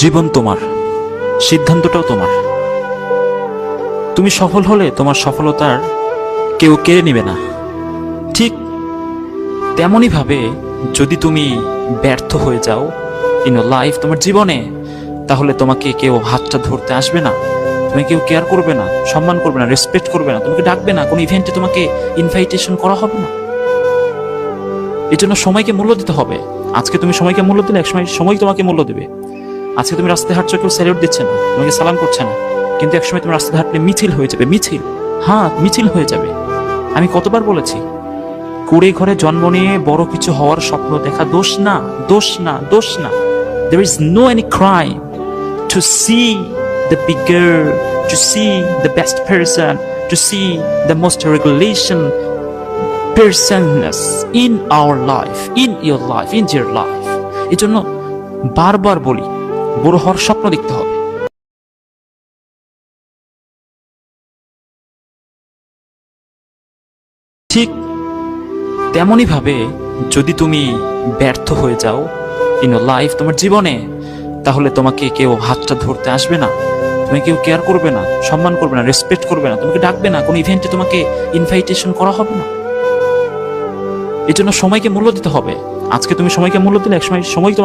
জীবন তোমার, সিদ্ধান্তটাও তোমার। তুমি সফল হলে তোমার সফলতার কেউ কেড়ে নিবে না। ঠিক তেমনই ভাবে যদি তুমি ব্যর্থ হয়ে যাও ইন লাইফ, তোমার জীবনে, তাহলে তোমাকে কেউ হাতটা ধরতে আসবে না, তুমি কেউ কেয়ার করবে না, সম্মান করবে না, রেসপেক্ট করবে না, তোমাকে ডাকবে না, কোনো ইভেন্টে তোমাকে ইনভাইটেশন করা হবে না। এই জন্য সময়কে মূল্য দিতে হবে। আজকে তুমি সময়কে মূল্য দিলে একসময় সময় তোমাকে মূল্য দেবে। আজকে তুমি রাস্তায় হাঁটছো, কেউ স্যালিউট দিচ্ছে না, তোমাকে সালাম করছে না, কিন্তু একসময় তুমি রাস্তায় হাঁটলে মিছিল হয়ে যাবে। মিছিল, হ্যাঁ মিছিল হয়ে যাবে। আমি কতবার বলেছি, কুড়ে ঘরে জন্ম নিয়ে বড় কিছু হওয়ার স্বপ্ন দেখা দোষ না, দোষ না, দোষ না। There is no any crime to see the bigger, to see the best person, to see the most regulation personness in our life, in your life, in your life. এই জন্য বারবার বলি, বড় হওয়ার স্বপ্ন দেখতে হবে। ঠিক তেমনই ভাবে যদি তুমি ব্যর্থ হয়ে যাও ইন লাইফ, তোমার জীবনে, তাহলে তোমাকে কেউ হাতটা ধরতে আসবে না, তুমি কেউ কেয়ার করবে না, সম্মান করবে না, রেসপেক্ট করবে না, তোমাকে ডাকবে না, কোনো ইভেন্টে তোমাকে ইনভাইটেশন করা হবে না। এই জন্য সময়কে মূল্য দিতে হবে। আজকে তুমি সময়কে মূল্য দিলে একসময় সময় তোমাকে